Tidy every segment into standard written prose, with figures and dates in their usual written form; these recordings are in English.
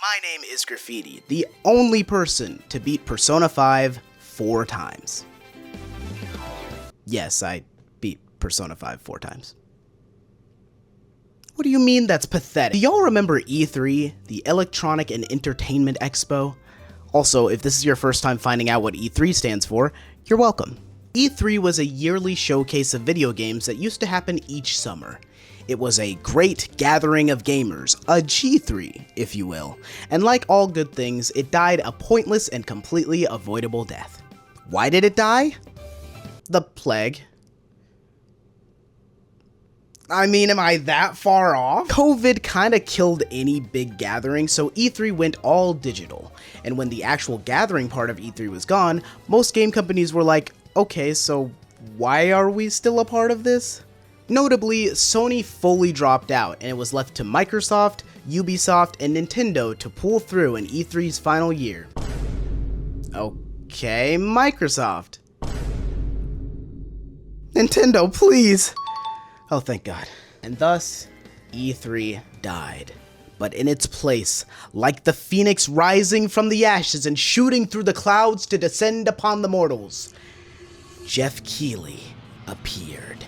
My name is Graffiti, the only person to beat Persona 5 4 times. Yes, I beat Persona 5 4 times. What do you mean that's pathetic? Do y'all remember E3, the Electronic and Entertainment Expo? Also, if this is your first time finding out what E3 stands for, you're welcome. E3 was a yearly showcase of video games that used to happen each summer. It was a great gathering of gamers, a G3, if you will, and like all good things, it died a pointless and completely avoidable death. Why did it die? The plague. I mean, am I that far off? COVID kinda killed any big gathering, so E3 went all digital, and when the actual gathering part of E3 was gone, most game companies were like, okay, so why are we still a part of this? Notably, Sony fully dropped out, and it was left to Microsoft, Ubisoft, and Nintendo to pull through in E3's final year. Okay, Microsoft. Nintendo, please! Oh, thank God. And thus, E3 died. But in its place, like the phoenix rising from the ashes and shooting through the clouds to descend upon the mortals, Jeff Keighley appeared.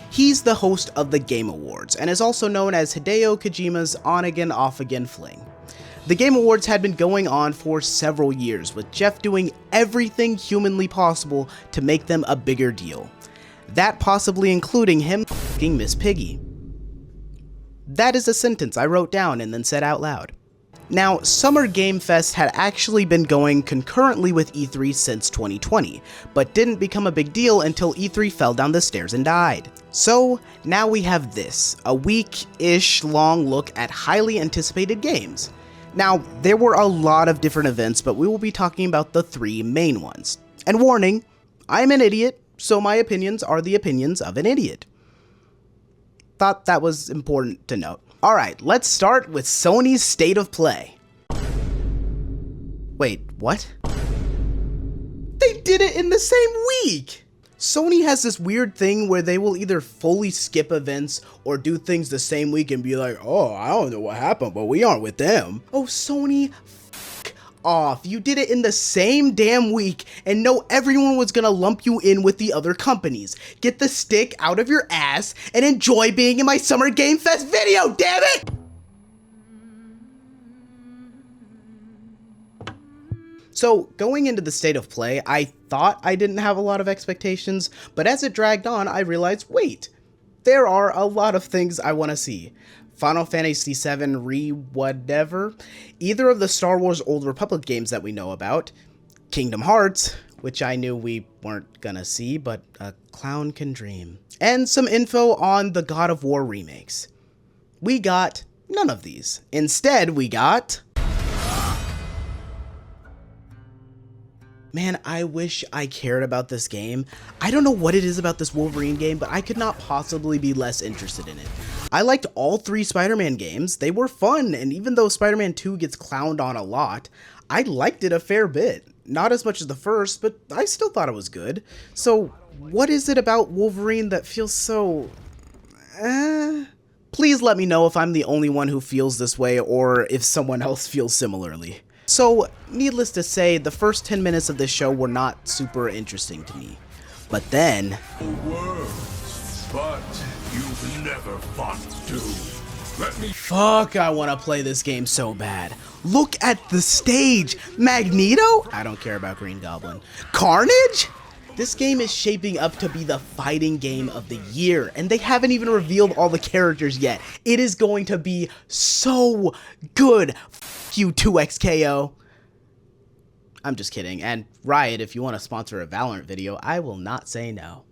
He's the host of the Game Awards, and is also known as Hideo Kojima's on-again, off-again fling. The Game Awards had been going on for several years, with Jeff doing everything humanly possible to make them a bigger deal. That possibly including him f***ing Miss Piggy. That is a sentence I wrote down and then said out loud. Now, Summer Game Fest had actually been going concurrently with E3 since 2020, but didn't become a big deal until E3 fell down the stairs and died. So, now we have this, a week-ish long look at highly anticipated games. Now, there were a lot of different events, but we will be talking about the 3 main ones. And warning, I'm an idiot, so my opinions are the opinions of an idiot. Thought that was important to note. Alright, let's start with Sony's State of Play. Wait, what? They did it in the same week! Sony has this weird thing where they will either fully skip events or do things the same week and be like, oh, I don't know what happened, but we aren't with them. Oh, Sony, f*** off. You did it in the same damn week and know everyone was gonna lump you in with the other companies. Get the stick out of your ass and enjoy being in my Summer Game Fest video, damn it! So, going into the State of Play, I thought I didn't have a lot of expectations, but as it dragged on, I realized, wait, there are a lot of things I want to see. Final Fantasy VII Re-whatever, either of the Star Wars Old Republic games that we know about, Kingdom Hearts, which I knew we weren't gonna see, but a clown can dream, and some info on the God of War remakes. We got none of these. Instead, we got... Man, I wish I cared about this game. I don't know what it is about this Wolverine game, but I could not possibly be less interested in it. I liked all 3 Spider-Man games. They were fun, and even though Spider-Man 2 gets clowned on a lot, I liked it a fair bit. Not as much as the first, but I still thought it was good. So, what is it about Wolverine that feels so... Please let me know if I'm the only one who feels this way, or if someone else feels similarly. So, needless to say, the first 10 minutes of this show were not super interesting to me. But then... Words, but you've never fought to. Let me... Fuck, I want to play this game so bad. Look at the stage! Magneto? I don't care about Green Goblin. Carnage? This game is shaping up to be the fighting game of the year, and they haven't even revealed all the characters yet. It is going to be so good. F you 2XKO. I'm just kidding, and Riot, if you want to sponsor a Valorant video, I will not say no.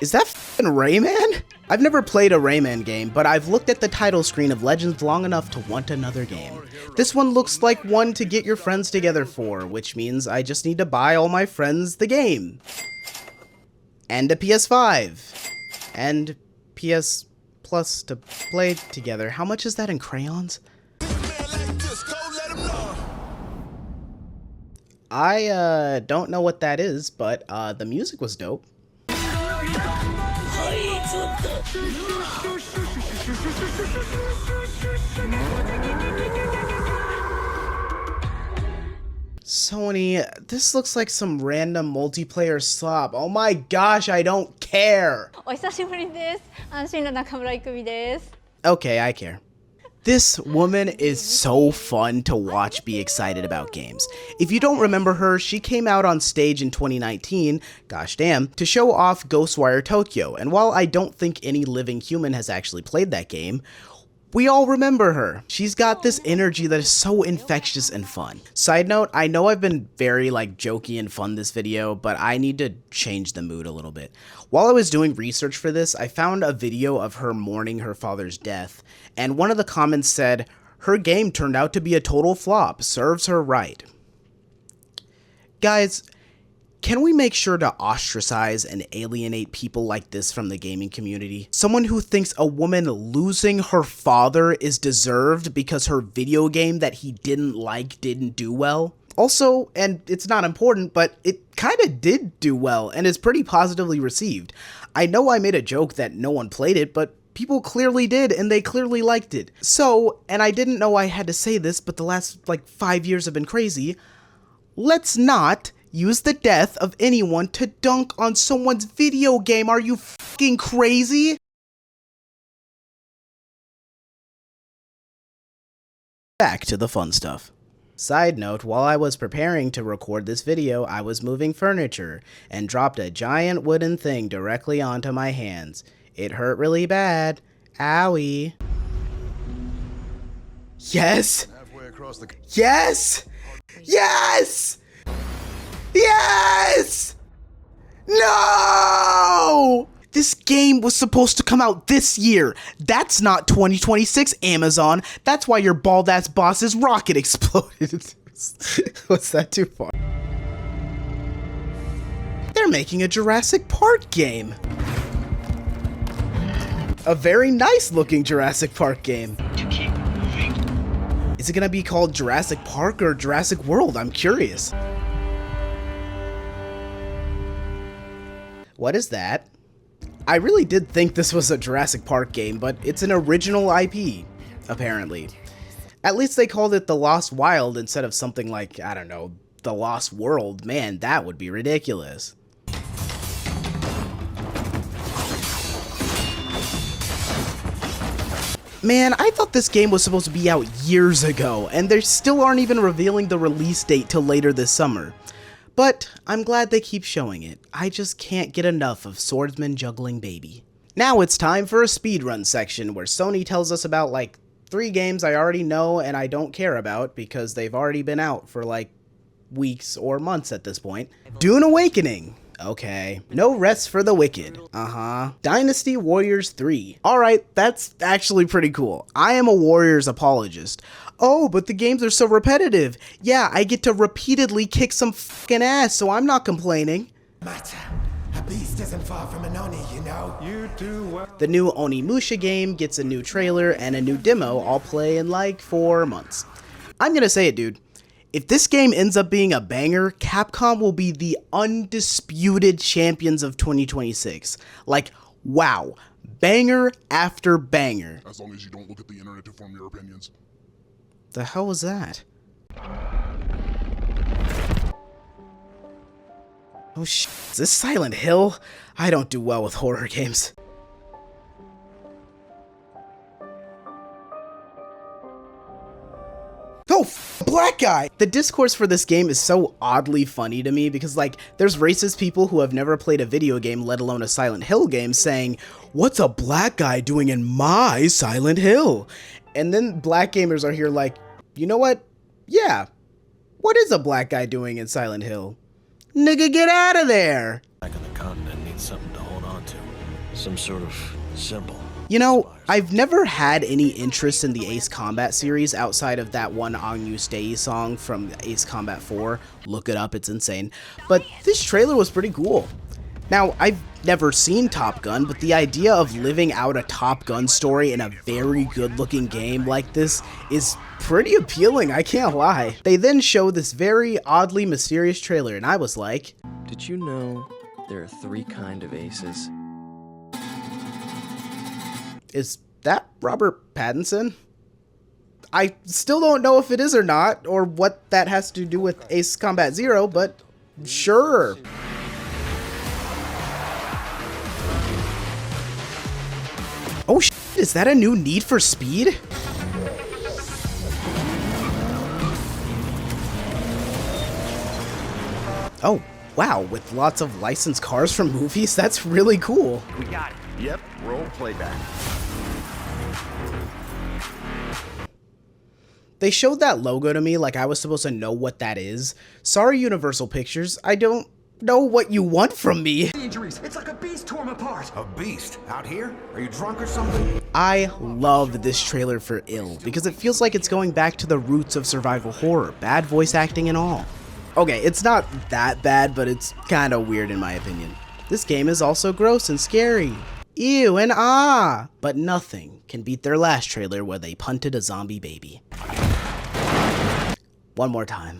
Is that f***ing Rayman? I've never played a Rayman game, but I've looked at the title screen of Legends long enough to want another game. This one looks like one to get your friends together for, which means I just need to buy all my friends the game. And a PS5. And PS Plus to play together. How much is that in crayons? I don't know what that is, but the music was dope. Sony, this looks like some random multiplayer slop. Oh my gosh, I don't care. お久しぶりです。安心の中村郁美です。 Okay, I care. This woman is so fun to watch be excited about games. If you don't remember her, she came out on stage in 2019, gosh damn, to show off Ghostwire Tokyo, and while I don't think any living human has actually played that game, we all remember her. She's got this energy that is so infectious and fun. Side note, I know I've been very jokey and fun this video, but I need to change the mood a little bit. While I was doing research for this, I found a video of her mourning her father's death, and one of the comments said, "Her game turned out to be a total flop, serves her right." Guys, can we make sure to ostracize and alienate people like this from the gaming community? Someone who thinks a woman losing her father is deserved because her video game that he didn't like didn't do well? Also, and it's not important, but it kinda did do well and is pretty positively received. I know I made a joke that no one played it, but people clearly did, and they clearly liked it. So, and I didn't know I had to say this, but the last 5 years have been crazy, let's not use the death of anyone to dunk on someone's video game. Are you fucking crazy? Back to the fun stuff. Side note, while I was preparing to record this video, I was moving furniture and dropped a giant wooden thing directly onto my hands. It hurt really bad. Owie. Yes! Yes! Yes! Yes! No! This game was supposed to come out this year. That's not 2026, Amazon. That's why your bald-ass boss's rocket exploded. What's that too far? They're making a Jurassic Park game. A very nice-looking Jurassic Park game. Is it gonna be called Jurassic Park or Jurassic World? I'm curious. What is that? I really did think this was a Jurassic Park game, but it's an original IP, apparently. At least they called it The Lost Wild instead of something like, I don't know, The Lost World. Man, that would be ridiculous. Man, I thought this game was supposed to be out years ago, and they still aren't even revealing the release date till later this summer. But I'm glad they keep showing it. I just can't get enough of Swordsman Juggling Baby. Now it's time for a speedrun section where Sony tells us about 3 games I already know and I don't care about because they've already been out for weeks or months at this point. Dune Awakening. Okay. No Rest for the Wicked. Dynasty Warriors 3. Alright, that's actually pretty cool. I am a Warriors apologist. Oh, but the games are so repetitive. Yeah, I get to repeatedly kick some fucking ass, so I'm not complaining. A beast isn't far from an Oni, you know. You do well. The new Onimusha game gets a new trailer and a new demo I'll play in 4 months. I'm gonna say it, dude. If this game ends up being a banger, Capcom will be the undisputed champions of 2026. Wow. Banger after banger. As long as you don't look at the internet to form your opinions. The hell was that? Oh shit, is this Silent Hill? I don't do well with horror games. Oh, black guy! The discourse for this game is so oddly funny to me because, there's racist people who have never played a video game, let alone a Silent Hill game, saying, "What's a black guy doing in my Silent Hill?" And then black gamers are here you know what? Yeah. What is a black guy doing in Silent Hill? Nigga, get out of there! Back on the continent needs something to hold on to. Some sort of symbol. You know, I've never had any interest in the Ace Combat series outside of that one Agnus Dei song from Ace Combat 4. Look it up, it's insane. But this trailer was pretty cool. Now, I've never seen Top Gun, but the idea of living out a Top Gun story in a very good-looking game like this is pretty appealing, I can't lie. They then show this very oddly mysterious trailer, and I was like, Did you know there are 3 kinds of aces? is that Robert Pattinson? I still don't know if it is or not, or what that has to do with Ace Combat Zero, but sure. Oh shit, is that a new Need for Speed? Oh, wow, with lots of licensed cars from movies? That's really cool. We got it. Yep, roll playback. They showed that logo to me like I was supposed to know what that is. Sorry, Universal Pictures, I don't know what you want from me. Injuries. It's like a beast tore him apart. A beast? Out here? Are you drunk or something? I love this trailer for Ill because it feels like it's going back to the roots of survival horror, bad voice acting and all. Okay, it's not that bad, but it's kind of weird in my opinion. This game is also gross and scary. Ew and ah! But nothing can beat their last trailer where they punted a zombie baby. One more time.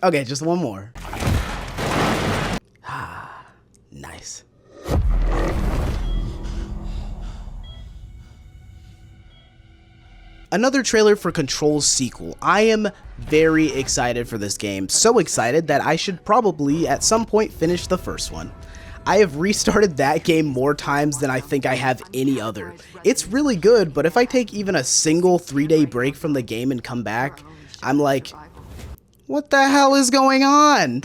Okay, just one more. Ah, nice. Another trailer for Control's sequel. I am very excited for this game. So excited that I should probably at some point finish the first one. I have restarted that game more times than I think I have any other. It's really good, but if I take even a single 3-day break from the game and come back, I'm like, what the hell is going on?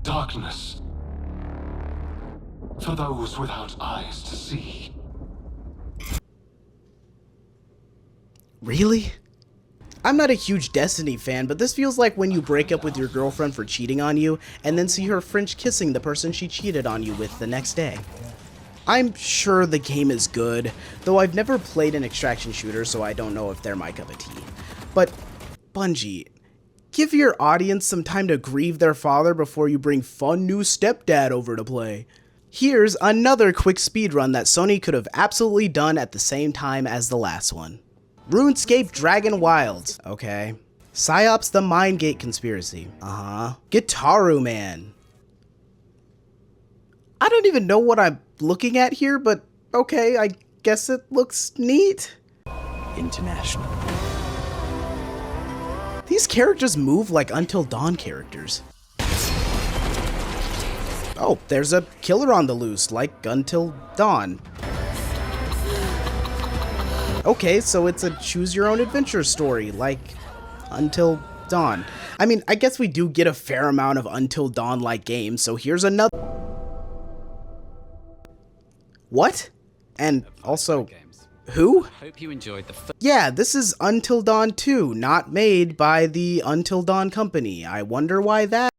Darkness. For those without eyes to see. Really? I'm not a huge Destiny fan, but this feels like when you break up with your girlfriend for cheating on you, and then see her French kissing the person she cheated on you with the next day. I'm sure the game is good, though I've never played an extraction shooter, so I don't know if they're my cup of tea. But, Bungie, give your audience some time to grieve their father before you bring fun new stepdad over to play. Here's another quick speedrun that Sony could have absolutely done at the same time as the last one. RuneScape Dragon Wilds. Okay. Psyops the Mindgate Conspiracy. Gitaru Man. I don't even know what I'm looking at here, but okay, I guess it looks neat. International. These characters move like Until Dawn characters. Oh, there's a killer on the loose, like Until Dawn. Okay, so it's a choose-your-own-adventure story, like Until Dawn. I mean, I guess we do get a fair amount of Until Dawn-like games, so here's another... What? And also, who? Hope you enjoyed the Yeah, this is Until Dawn 2, not made by the Until Dawn company. I wonder why that...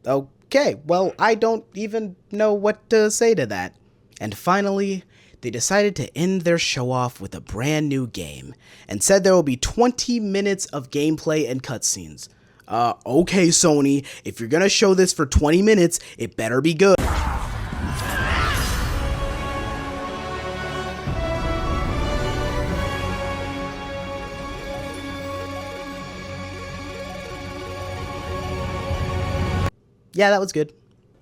Okay, well, I don't even know what to say to that. And finally, they decided to end their show off with a brand new game, and said there will be 20 minutes of gameplay and cutscenes. Okay, Sony, if you're gonna show this for 20 minutes, it better be good. Yeah, that was good.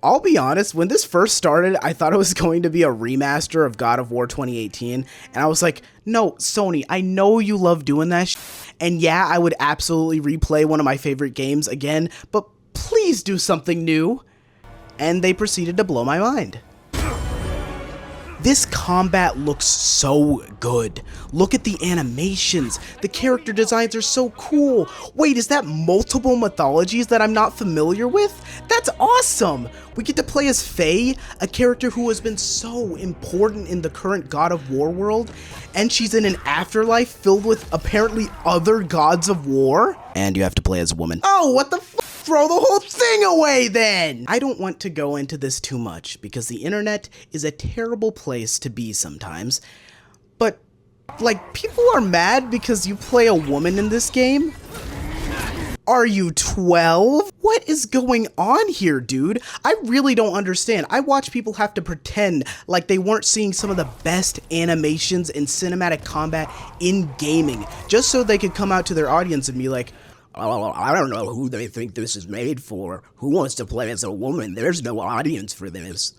I'll be honest, when this first started, I thought it was going to be a remaster of God of War 2018, and I was like, no, Sony, I know you love doing that and yeah, I would absolutely replay one of my favorite games again, but please do something new. And they proceeded to blow my mind. This combat looks so good. Look at the animations. The character designs are so cool. Wait, is that multiple mythologies that I'm not familiar with? That's awesome. We get to play as Faye, a character who has been so important in the current God of War world, and she's in an afterlife filled with apparently other gods of war. And you have to play as a woman. Oh, what the f? Throw the whole thing away then! I don't want to go into this too much because the internet is a terrible place to be sometimes, but like, people are mad because you play a woman in this game? Are you 12? What is going on here, dude? I really don't understand. I watch people have to pretend like they weren't seeing some of the best animations and cinematic combat in gaming just so they could come out to their audience and be like, Oh, I don't know who they think this is made for. Who wants to play as a woman? There's no audience for this.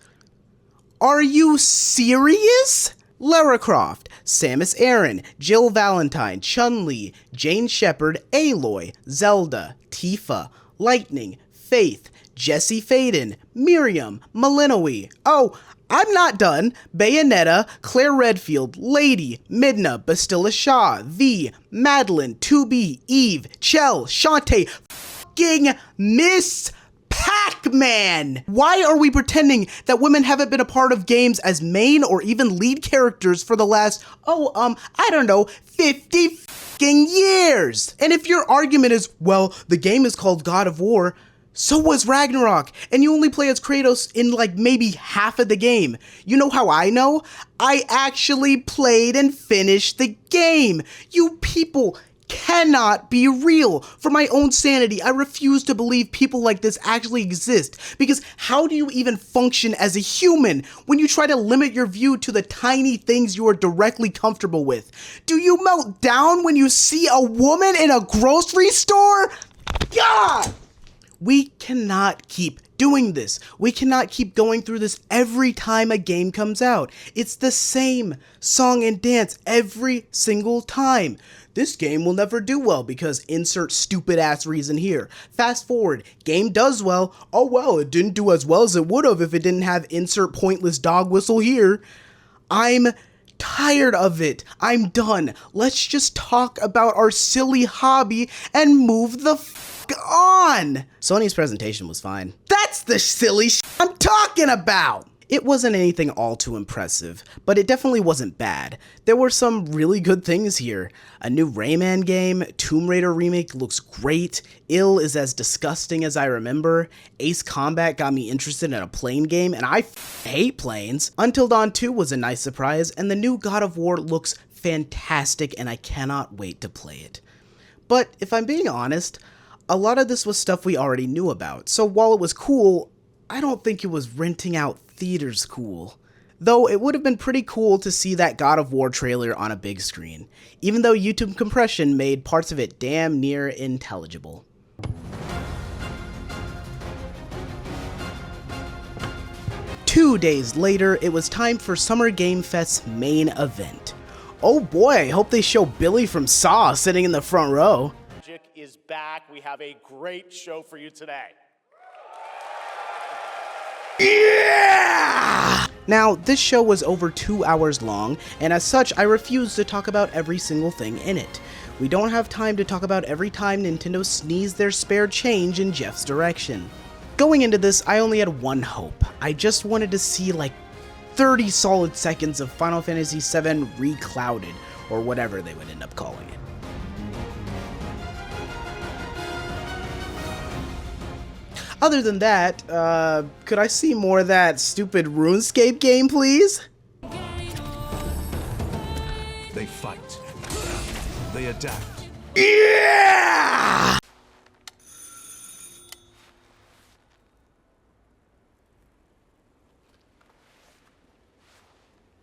Are you serious? Lara Croft, Samus Aran, Jill Valentine, Chun-Li, Jane Shepard, Aloy, Zelda, Tifa, Lightning, Faith, Jesse Faden, Miriam, Malinois. Oh, I'm not done. Bayonetta, Claire Redfield, Lady, Midna, Bastilla Shaw, V, Madeline, 2B, Eve, Chell, Shantae, fucking Miss Pac-Man! Why are we pretending that women haven't been a part of games as main or even lead characters for the last, I don't know, 50 fucking years? And if your argument is, well, the game is called God of War, so was Ragnarok, and you only play as Kratos in like maybe half of the game. You know how I know? I actually played and finished the game. You people cannot be real. For my own sanity, I refuse to believe people like this actually exist, because how do you even function as a human when you try to limit your view to the tiny things you are directly comfortable with? Do you melt down when you see a woman in a grocery store? God! We cannot keep doing this. We cannot keep going through this every time a game comes out. It's the same song and dance every single time. This game will never do well because insert stupid ass reason here. Fast forward, game does well. Oh well, it didn't do as well as it would have if it didn't have insert pointless dog whistle here. I'm tired of it. I'm done. Let's just talk about our silly hobby and move the on. Sony's presentation was fine. That's the silly I'm talking about. It wasn't anything all too impressive, but it definitely wasn't bad. There were some really good things here. A new Rayman game, Tomb Raider remake looks great, Ill is as disgusting as I remember, Ace Combat got me interested in a plane game, and I hate planes. Until Dawn 2 was a nice surprise, and the new God of War looks fantastic, and I cannot wait to play it. But if I'm being honest, a lot of this was stuff we already knew about, so while it was cool, I don't think it was renting out theaters cool. Though it would have been pretty cool to see that God of War trailer on a big screen, even though YouTube compression made parts of it damn near intelligible. Two days later, it was time for Summer Game Fest's main event. Oh boy, I hope they show Billy from Saw sitting in the front row. Is back. We have a great show for you today. Yeah! Now, this show was over 2 hours long, and as such, I refuse to talk about every single thing in it. We don't have time to talk about every time Nintendo sneezed their spare change in Jeff's direction. Going into this, I only had one hope. I just wanted to see like 30 solid seconds of Final Fantasy VII Reclouded, or whatever they would end up calling it. Other than that, could I see more of that stupid RuneScape game, please? They fight. They adapt. Yeah!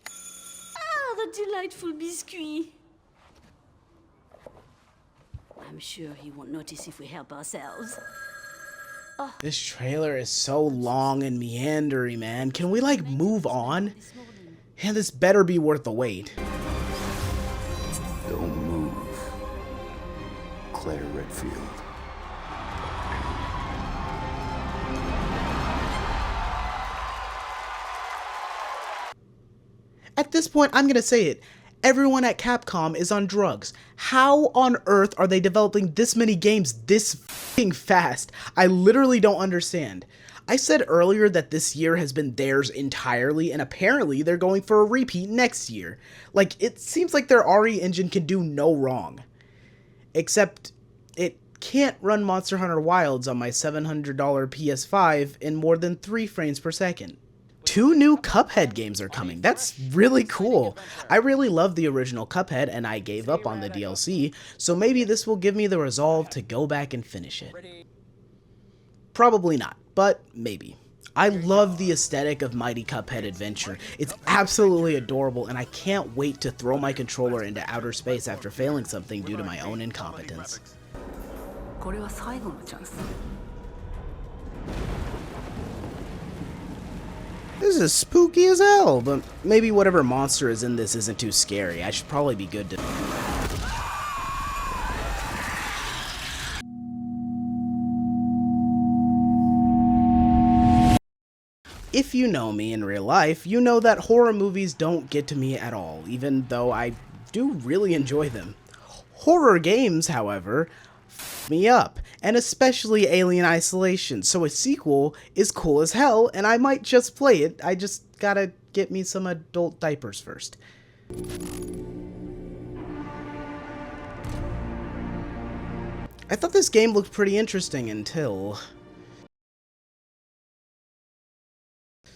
Ah, the delightful biscuit. I'm sure he won't notice if we help ourselves. This trailer is so long and meandering, man. Can we, like, move on? Yeah, this better be worth the wait. Don't move. Claire Redfield. At this point, I'm gonna say it. Everyone at Capcom is on drugs. How on earth are they developing this many games this f***ing fast? I literally don't understand. I said earlier that this year has been theirs entirely, and apparently they're going for a repeat next year. Like, it seems like their RE engine can do no wrong. Except, it can't run Monster Hunter Wilds on my $700 PS5 in more than 3 frames per second. 2 new Cuphead games are coming. That's really cool. I really love the original Cuphead, and I gave up on the DLC, so maybe this will give me the resolve to go back and finish it. Probably not, but maybe. I love the aesthetic of Mighty Cuphead Adventure. It's absolutely adorable, and I can't wait to throw my controller into outer space after failing something due to my own incompetence. これは最後のチャンス。 This is spooky as hell, but maybe whatever monster is in this isn't too scary. I should probably be good to... If you know me in real life, you know that horror movies don't get to me at all, even though I do really enjoy them. Horror games, however, f me up, and especially Alien Isolation, so a sequel is cool as hell, and I might just play it. I just gotta get me some adult diapers first. I thought this game looked pretty interesting until...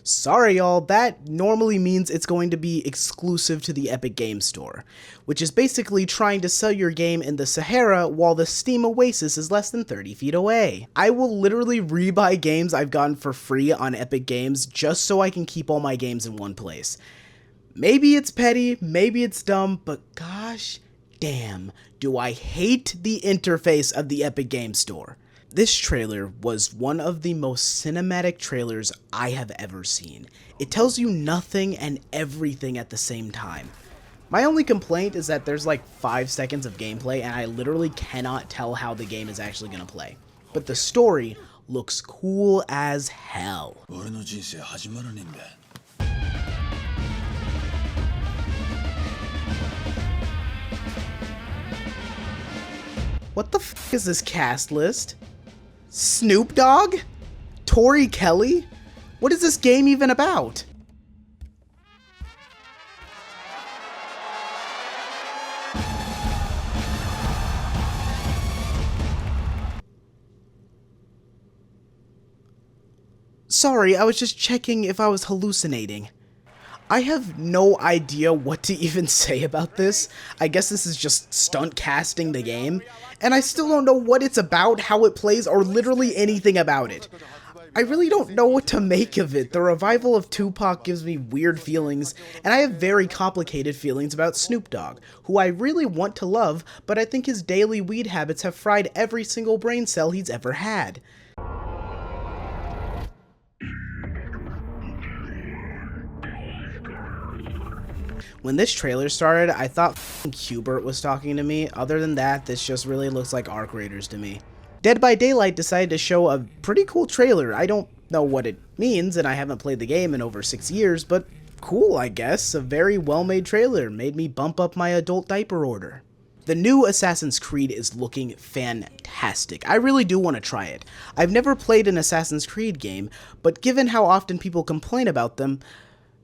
Sorry y'all, that normally means it's going to be exclusive to the Epic Games Store, which is basically trying to sell your game in the Sahara while the Steam Oasis is less than 30 feet away. I will literally rebuy games I've gotten for free on Epic Games just so I can keep all my games in one place. Maybe it's petty, maybe it's dumb, but gosh damn, do I hate the interface of the Epic Games Store. This trailer was one of the most cinematic trailers I have ever seen. It tells you nothing and everything at the same time. My only complaint is that there's like 5 seconds of gameplay and I literally cannot tell how the game is actually gonna play. But the story looks cool as hell. What the f is this cast list? Snoop Dogg? Tori Kelly? What is this game even about? Sorry, I was just checking if I was hallucinating. I have no idea what to even say about this. I guess this is just stunt casting the game, and I still don't know what it's about, how it plays, or literally anything about it. I really don't know what to make of it. The revival of Tupac gives me weird feelings, and I have very complicated feelings about Snoop Dogg, who I really want to love, but I think his daily weed habits have fried every single brain cell he's ever had. When this trailer started, I thought Hubert was talking to me. Other than that, this just really looks like Arc Raiders to me. Dead by Daylight decided to show a pretty cool trailer. I don't know what it means, and I haven't played the game in over 6 years, but cool, I guess. A very well-made trailer made me bump up my adult diaper order. The new Assassin's Creed is looking fantastic. I really do want to try it. I've never played an Assassin's Creed game, but given how often people complain about them,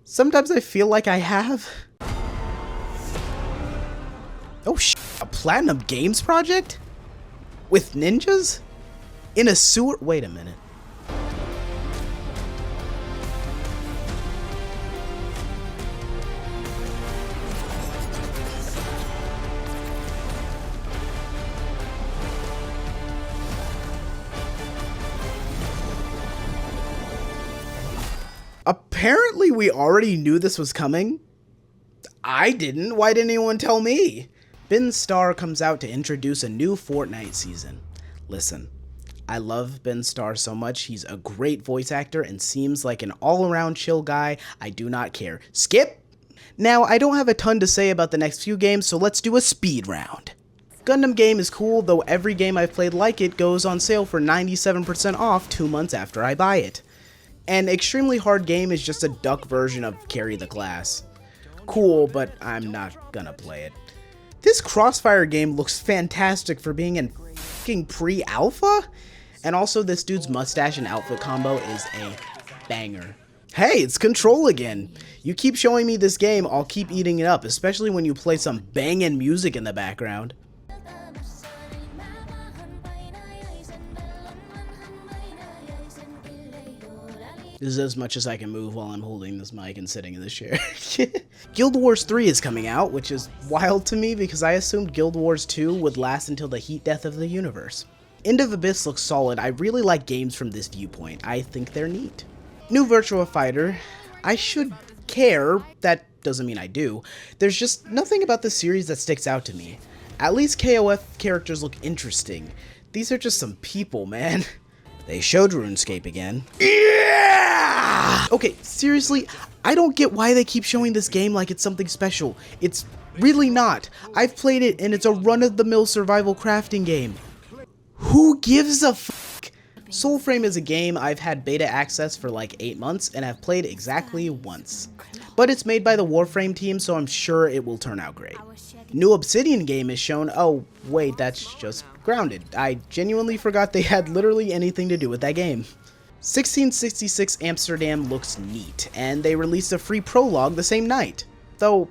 sometimes I feel like I have. Oh sh**, a Platinum Games project? With ninjas? In a sewer? Wait a minute. Apparently we already knew this was coming. I didn't. Why didn't anyone tell me? Ben Starr comes out to introduce a new Fortnite season. Listen, I love Ben Starr so much. He's a great voice actor and seems like an all-around chill guy. I do not care. Skip! Now, I don't have a ton to say about the next few games, so let's do a speed round. Gundam game is cool, though every game I've played like it goes on sale for 97% off 2 months after I buy it. An extremely hard game is just a duck version of Carry the Class. Cool, but I'm not gonna play it. This Crossfire game looks fantastic for being in f***ing pre-alpha, and also this dude's mustache and outfit combo is a banger. Hey, it's Control again. You keep showing me this game, I'll keep eating it up, especially when you play some bangin' music in the background. This is as much as I can move while I'm holding this mic and sitting in this chair. Guild Wars 3 is coming out, which is wild to me because I assumed Guild Wars 2 would last until the heat death of the universe. End of Abyss looks solid. I really like games from this viewpoint. I think they're neat. New Virtua Fighter. I should care. That doesn't mean I do. There's just nothing about the series that sticks out to me. At least KOF characters look interesting. These are just some people, man. They showed RuneScape again. Yeah! Okay, seriously, I don't get why they keep showing this game like it's something special. It's really not. I've played it and it's a run-of-the-mill survival crafting game. Who gives a fuck? Soulframe is a game I've had beta access for like 8 months and have played exactly once. But it's made by the Warframe team, so I'm sure it will turn out great. New Obsidian game is shown. Oh, wait, that's just Grounded. I genuinely forgot they had literally anything to do with that game. 1666 Amsterdam looks neat, and they released a free prologue the same night. Though,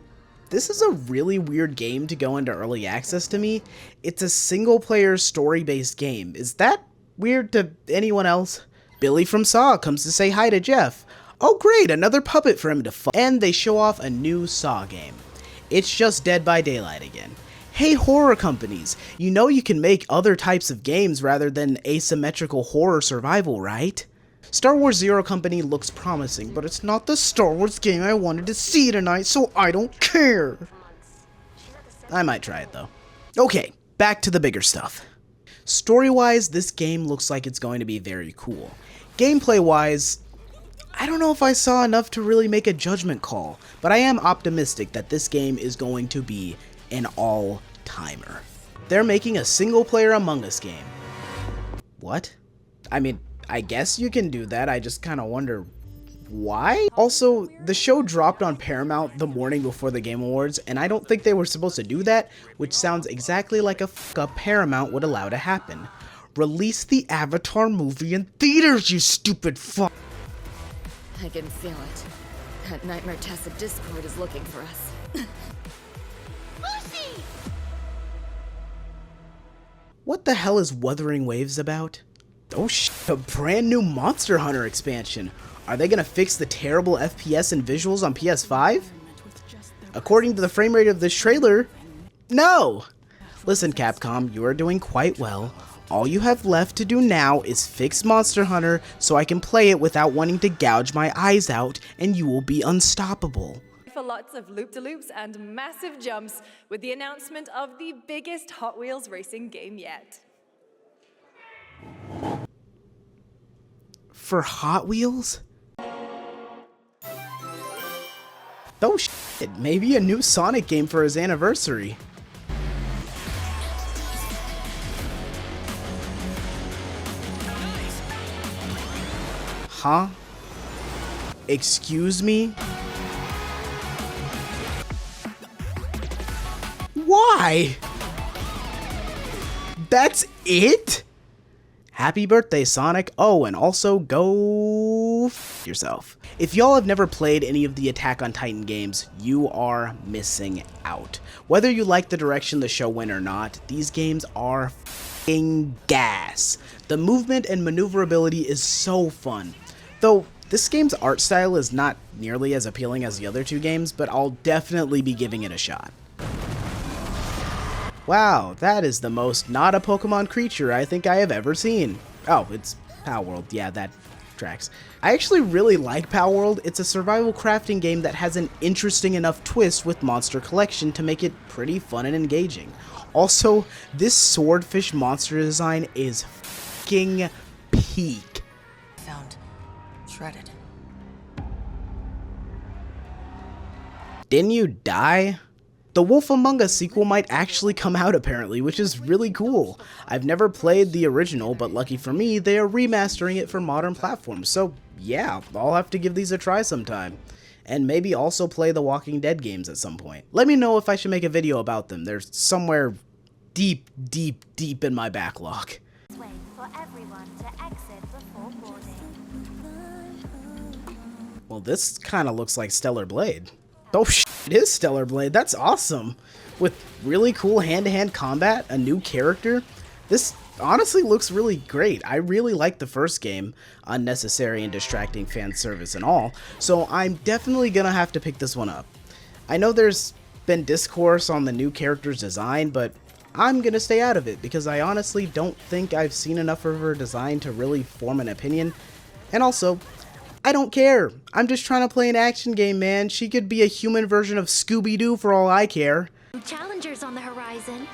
this is a really weird game to go into early access to me. It's a single-player story-based game. Is that weird to anyone else? Billy from Saw comes to say hi to Jeff. Oh great, another puppet for him to fuck. And they show off a new Saw game. It's just Dead by Daylight again. Hey horror companies, you know you can make other types of games rather than asymmetrical horror survival, right? Star Wars Zero Company looks promising, but it's not the Star Wars game I wanted to see tonight, so I don't care. I might try it though. Okay, back to the bigger stuff. Story-wise, this game looks like it's going to be very cool. Gameplay-wise, I don't know if I saw enough to really make a judgment call, but I am optimistic that this game is going to be an all-timer. They're making a single-player Among Us game. What? I mean, I guess you can do that, I just kind of wonder why? Also, the show dropped on Paramount the morning before the Game Awards, and I don't think they were supposed to do that, which sounds exactly like a f*** Paramount would allow to happen. Release the Avatar movie in theaters, you stupid fuck! I can feel it. That Nightmare Tessa Discord is looking for us. Lucy! What the hell is Wuthering Waves about? Oh shit, a brand new Monster Hunter expansion. Are they gonna fix the terrible FPS and visuals on PS5? According to the frame rate of this trailer, no! Listen Capcom, you are doing quite well. All you have left to do now is fix Monster Hunter so I can play it without wanting to gouge my eyes out, and you will be unstoppable. For lots of loop-de-loops and massive jumps with the announcement of the biggest Hot Wheels racing game yet. For Hot Wheels? Oh shit, maybe a new Sonic game for his anniversary. Huh? Excuse me? Why? That's it? Happy birthday, Sonic. Oh, and also go f yourself. If y'all have never played any of the Attack on Titan games, you are missing out. Whether you like the direction the show went or not, these games are f***ing gas. The movement and maneuverability is so fun. Though, this game's art style is not nearly as appealing as the other two games, but I'll definitely be giving it a shot. Wow, that is the most not a Pokemon creature I think I have ever seen. Oh, it's Palworld. Yeah, that tracks. I actually really like Palworld. It's a survival crafting game that has an interesting enough twist with Monster Collection to make it pretty fun and engaging. Also, this swordfish monster design is f***ing peak. Found. Shredded. Didn't you die? The Wolf Among Us sequel might actually come out apparently, which is really cool. I've never played the original, but lucky for me, they are remastering it for modern platforms, so yeah, I'll have to give these a try sometime. And maybe also play the Walking Dead games at some point. Let me know if I should make a video about them. They're somewhere deep, deep, deep in my backlog. Wait for everyone to exit before boarding. Well, this kind of looks like Stellar Blade. Oh shit, it is Stellar Blade. That's awesome. With really cool hand-to-hand combat, a new character. This honestly looks really great. I really like the first game, unnecessary and distracting fan service and all, so I'm definitely gonna have to pick this one up. I know there's been discourse on the new character's design, but I'm gonna stay out of it because I honestly don't think I've seen enough of her design to really form an opinion. And also, I don't care. I'm just trying to play an action game, man. She could be a human version of Scooby-Doo for all I care. Challengers on the horizon.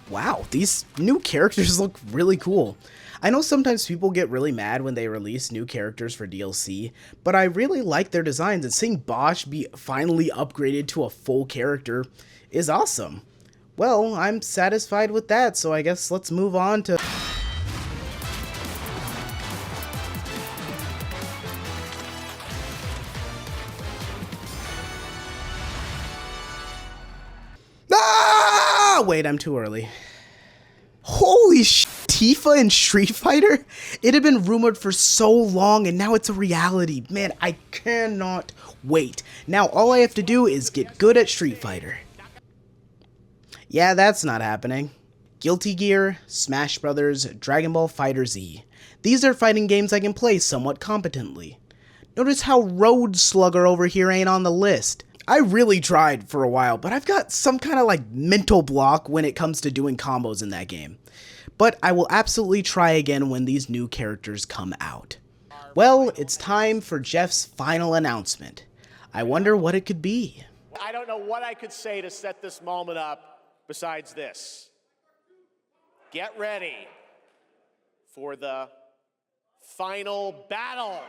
Wow, these new characters look really cool. I know sometimes people get really mad when they release new characters for DLC, but I really like their designs, and seeing Bosch be finally upgraded to a full character is awesome. Well, I'm satisfied with that, so I guess let's move on to... Ah! Wait, I'm too early. Holy sh! Tifa in Street Fighter? It had been rumored for so long and now it's a reality. Man, I cannot wait. Now all I have to do is get good at Street Fighter. Yeah, that's not happening. Guilty Gear, Smash Brothers, Dragon Ball FighterZ. These are fighting games I can play somewhat competently. Notice how Road Slugger over here ain't on the list. I really tried for a while, but I've got some kind of like mental block when it comes to doing combos in that game. But I will absolutely try again when these new characters come out. Well, it's time for Jeff's final announcement. I wonder what it could be. I don't know what I could say to set this moment up besides this. Get ready for the final battle.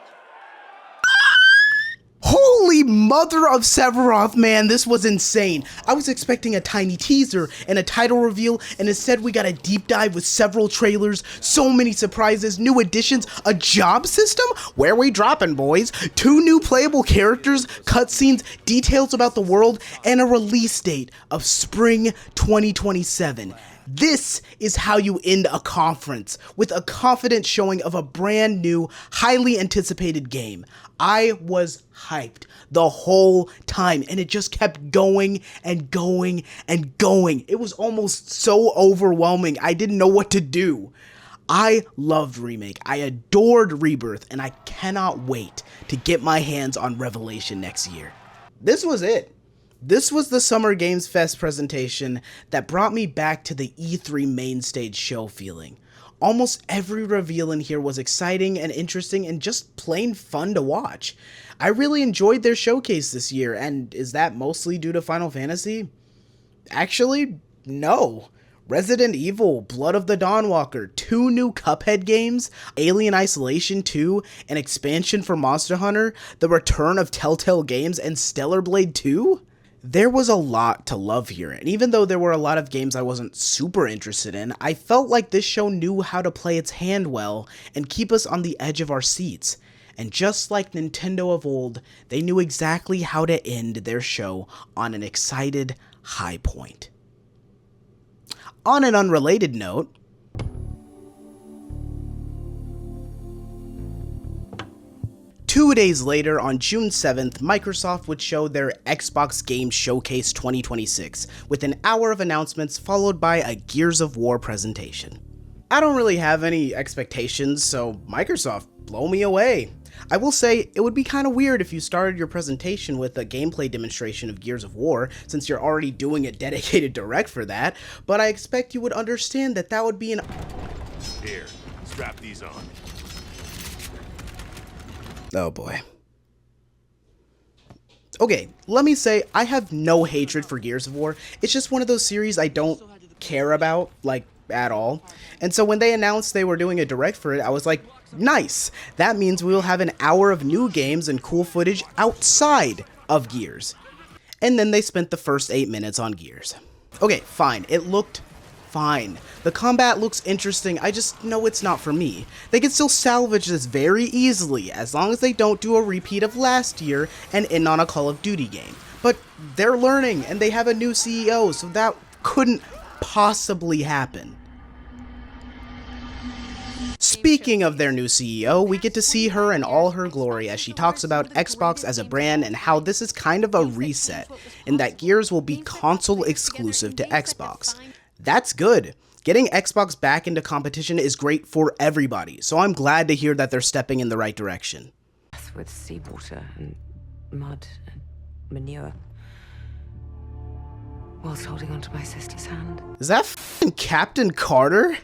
Holy mother of Sephiroth, man, this was insane. I was expecting a tiny teaser and a title reveal, and instead we got a deep dive with several trailers, so many surprises, new additions, a job system? Where we dropping, boys? 2 new playable characters, cutscenes, details about the world, and a release date of spring 2027. This is how you end a conference, with a confident showing of a brand new, highly anticipated game. I was hyped the whole time, and it just kept going and going and going. It was almost so overwhelming, I didn't know what to do. I loved Remake, I adored Rebirth, and I cannot wait to get my hands on Revelation next year. This was it. This was the Summer Games Fest presentation that brought me back to the E3 main stage show feeling. Almost every reveal in here was exciting and interesting and just plain fun to watch. I really enjoyed their showcase this year, and is that mostly due to Final Fantasy? Actually, no. Resident Evil, Blood of the Dawnwalker, 2 new Cuphead games, Alien Isolation 2, an expansion for Monster Hunter, the return of Telltale Games, and Stellar Blade 2? There was a lot to love here, and even though there were a lot of games I wasn't super interested in, I felt like this show knew how to play its hand well and keep us on the edge of our seats. And just like Nintendo of old, they knew exactly how to end their show on an excited high point. On an unrelated note, Two days later, on June 7th, Microsoft would show their Xbox Game Showcase 2026, with an hour of announcements followed by a Gears of War presentation. I don't really have any expectations, so Microsoft, blow me away. I will say, it would be kind of weird if you started your presentation with a gameplay demonstration of Gears of War, since you're already doing a dedicated direct for that, but I expect you would understand that that would be an... Here, strap these on. Oh boy. Okay, let me say, I have no hatred for Gears of War. It's just one of those series I don't care about, like, at all. And so when they announced they were doing a direct for it, I was like, nice. That means we will have an hour of new games and cool footage outside of Gears. And then they spent the first 8 minutes on Gears. Okay, fine. It looked fine. The combat looks interesting, I just know it's not for me. They can still salvage this very easily, as long as they don't do a repeat of last year and end on a Call of Duty game. But they're learning, and they have a new CEO, so that couldn't possibly happen. Speaking of their new CEO, we get to see her in all her glory as she talks about Xbox as a brand and how this is kind of a reset, and that Gears will be console exclusive to Xbox. That's good. Getting Xbox back into competition is great for everybody, so I'm glad to hear that they're stepping in the right direction. With seawater and mud and manure, whilst holding onto my sister's hand. Is that f***ing Captain Carter?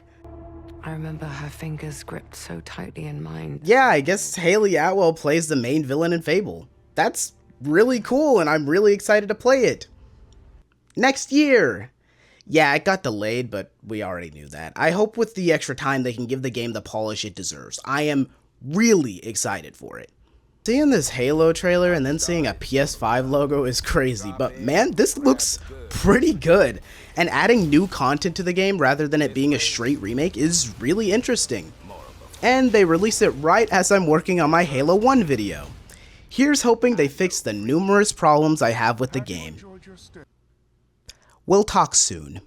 I remember her fingers gripped so tightly in mine. Yeah, I guess Haley Atwell plays the main villain in Fable. That's really cool, and I'm really excited to play it. Next year! Yeah, it got delayed, but we already knew that. I hope with the extra time they can give the game the polish it deserves. I am really excited for it. Seeing this Halo trailer and then seeing a PS5 logo is crazy, but man, this looks pretty good. And adding new content to the game rather than it being a straight remake is really interesting. And they release it right as I'm working on my Halo 1 video. Here's hoping they fix the numerous problems I have with the game. We'll talk soon.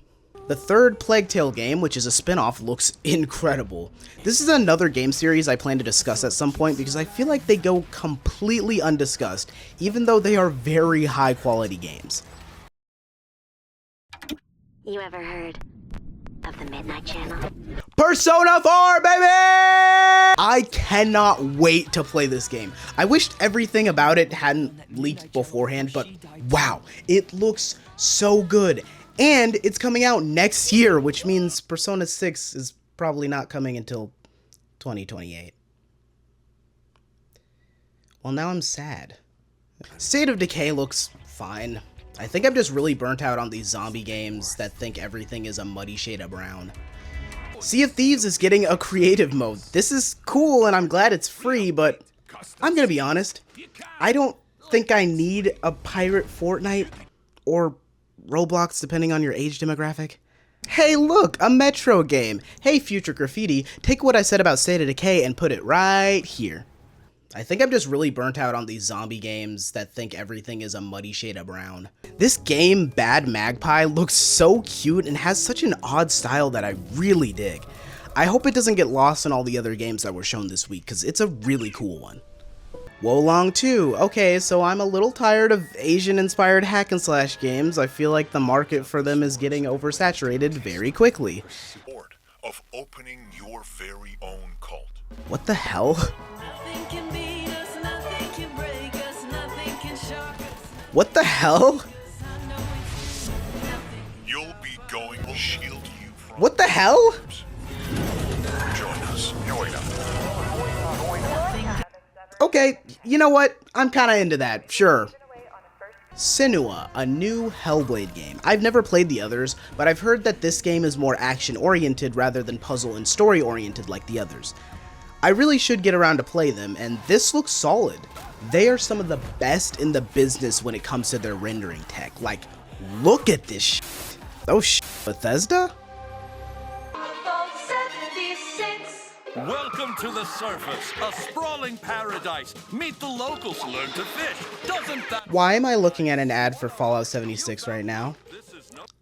The third Plague Tale game, which is a spin-off, looks incredible. This is another game series I plan to discuss at some point because I feel like they go completely undiscussed, even though they are very high quality games. You ever heard of the Midnight Channel? Persona 4, baby! I cannot wait to play this game. I wished everything about it hadn't leaked beforehand, but wow, it looks so good. And it's coming out next year, which means Persona 6 is probably not coming until 2028. Well, now I'm sad. State of Decay looks fine. I think I'm just really burnt out on these zombie games that think everything is a muddy shade of brown. Sea of Thieves is getting a creative mode. This is cool and I'm glad it's free, but I'm gonna be honest. I don't think I need a pirate Fortnite or Roblox, depending on your age demographic. Hey look, a Metro game. Hey future Graffiti, take what I said about State of Decay and put it right here. I think I'm just really burnt out on these zombie games that think everything is a muddy shade of brown. This game, Bad Magpie, looks so cute and has such an odd style that I really dig. I hope it doesn't get lost in all the other games that were shown this week, because it's a really cool one. Wolong 2. Okay, so I'm a little tired of Asian-inspired hack-and-slash games. I feel like the market for them is getting oversaturated very quickly. Of opening your very own cult. What the hell? What the hell? You'll be going to shield you from. What the hell? Join us. Okay, you know what? I'm kinda into that, sure. Senua, a new Hellblade game. I've never played the others, but I've heard that this game is more action-oriented rather than puzzle and story-oriented like the others. I really should get around to play them, and this looks solid. They are some of the best in the business when it comes to their rendering tech. Like, look at this shit. Oh shit, Bethesda? Welcome to the surface, a sprawling paradise. Meet the locals, learn to fish. Doesn't that... Why am I looking at an ad for Fallout 76 right now?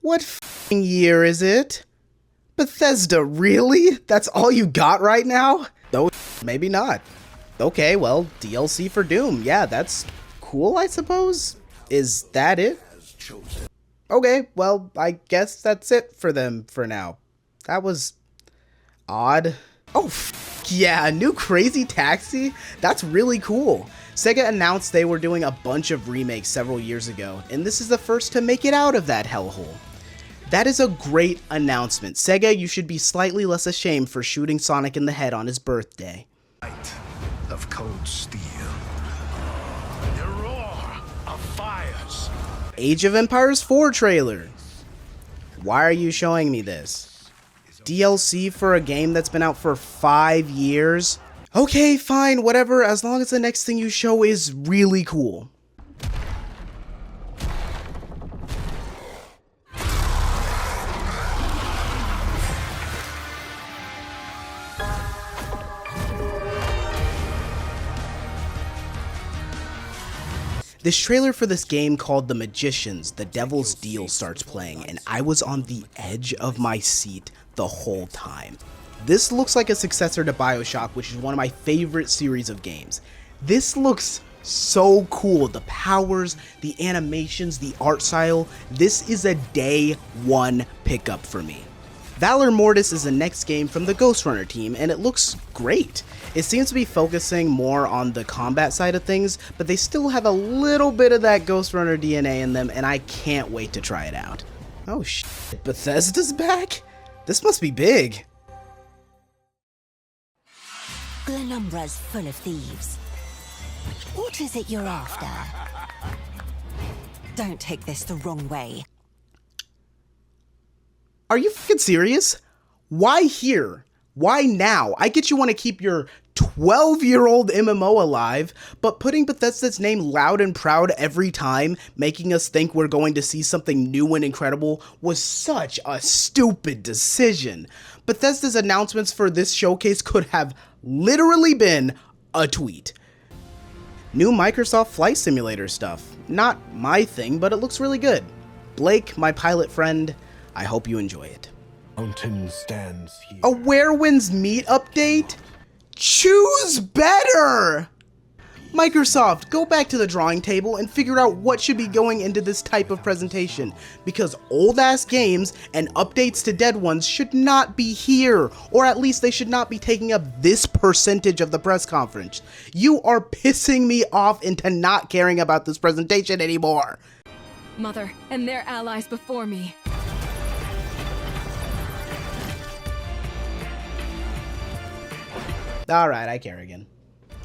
What f***ing year is it? Bethesda, really? That's all you got right now? Though, maybe not. Okay, well, DLC for Doom. Yeah, that's cool, I suppose? Is that it? Okay, well, I guess that's it for them for now. That was odd. Oh, yeah, a new Crazy Taxi? That's really cool. Sega announced they were doing a bunch of remakes several years ago, and this is the first to make it out of that hellhole. That is a great announcement. Sega, you should be slightly less ashamed for shooting Sonic in the head on his birthday. Of cold steel. The roar of fires. Age of Empires 4 trailer. Why are you showing me this? DLC for a game that's been out for 5 years? Okay, fine, whatever, as long as the next thing you show is really cool. This trailer for this game called The Magicians, The Devil's Deal starts playing, and I was on the edge of my seat the whole time. This looks like a successor to BioShock, which is one of my favorite series of games. This looks so cool. The powers, the animations, the art style. This is a day one pickup for me. Valor Mortis is the next game from the Ghost Runner team, and it looks great. It seems to be focusing more on the combat side of things, but they still have a little bit of that Ghost Runner DNA in them, and I can't wait to try it out. Oh shit, Bethesda's back? This must be big. Glenumbra's full of thieves. What is it you're after? Don't take this the wrong way. Are you fucking serious? Why here? Why now? I get you want to keep your 12-year-old MMO alive, but putting Bethesda's name loud and proud every time, making us think we're going to see something new and incredible, was such a stupid decision. Bethesda's announcements for this showcase could have literally been a tweet. New Microsoft Flight Simulator stuff. Not my thing, but it looks really good. Blake, my pilot friend, I hope you enjoy it. Mountain stands here. A Where Winds Meet update? Choose better! Microsoft, go back to the drawing table and figure out what should be going into this type of presentation, because old-ass games and updates to dead ones should not be here, or at least they should not be taking up this percentage of the press conference. You are pissing me off into not caring about this presentation anymore. Mother and their allies before me. Alright, I care again.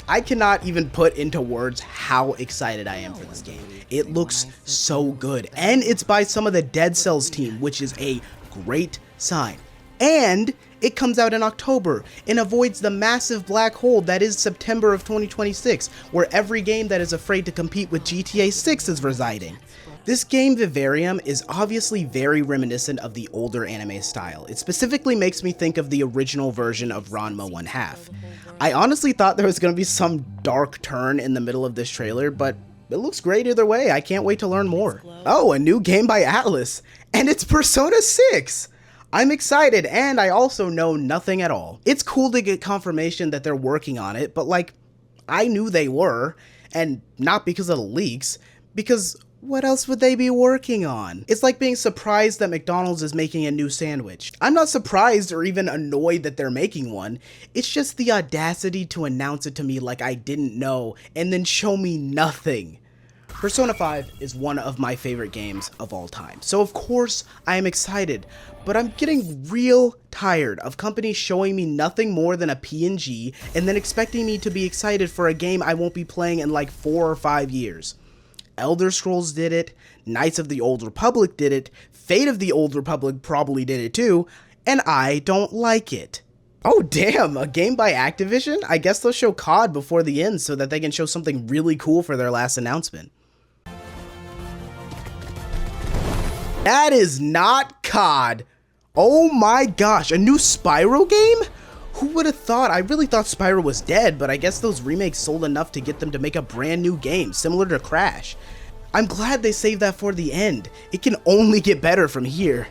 I cannot even put into words how excited I am for this game. It looks so good, and it's by some of the Dead Cells team, which is a great sign. And it comes out in October and avoids the massive black hole that is September of 2026, where every game that is afraid to compete with GTA 6 is residing. This game, Vivarium, is obviously very reminiscent of the older anime style. It specifically makes me think of the original version of Ranma 1/2. I honestly thought there was going to be some dark turn in the middle of this trailer, but it looks great either way. I can't wait to learn more. Oh, a new game by Atlas, and it's Persona 6! I'm excited, and I also know nothing at all. It's cool to get confirmation that they're working on it, but like, I knew they were, and not because of the leaks, because what else would they be working on? It's like being surprised that McDonald's is making a new sandwich. I'm not surprised or even annoyed that they're making one. It's just the audacity to announce it to me like I didn't know and then show me nothing. Persona 5 is one of my favorite games of all time, so of course I am excited, but I'm getting real tired of companies showing me nothing more than a PNG and then expecting me to be excited for a game I won't be playing in like 4 or 5 years. Elder Scrolls did it, Knights of the Old Republic did it, Fate of the Old Republic probably did it too, and I don't like it. Oh damn, a game by Activision? I guess they'll show COD before the end so that they can show something really cool for their last announcement. That is not COD. Oh my gosh, a new Spyro game? Who would have thought? I really thought Spyro was dead, but I guess those remakes sold enough to get them to make a brand new game, similar to Crash. I'm glad they saved that for the end. It can only get better from here.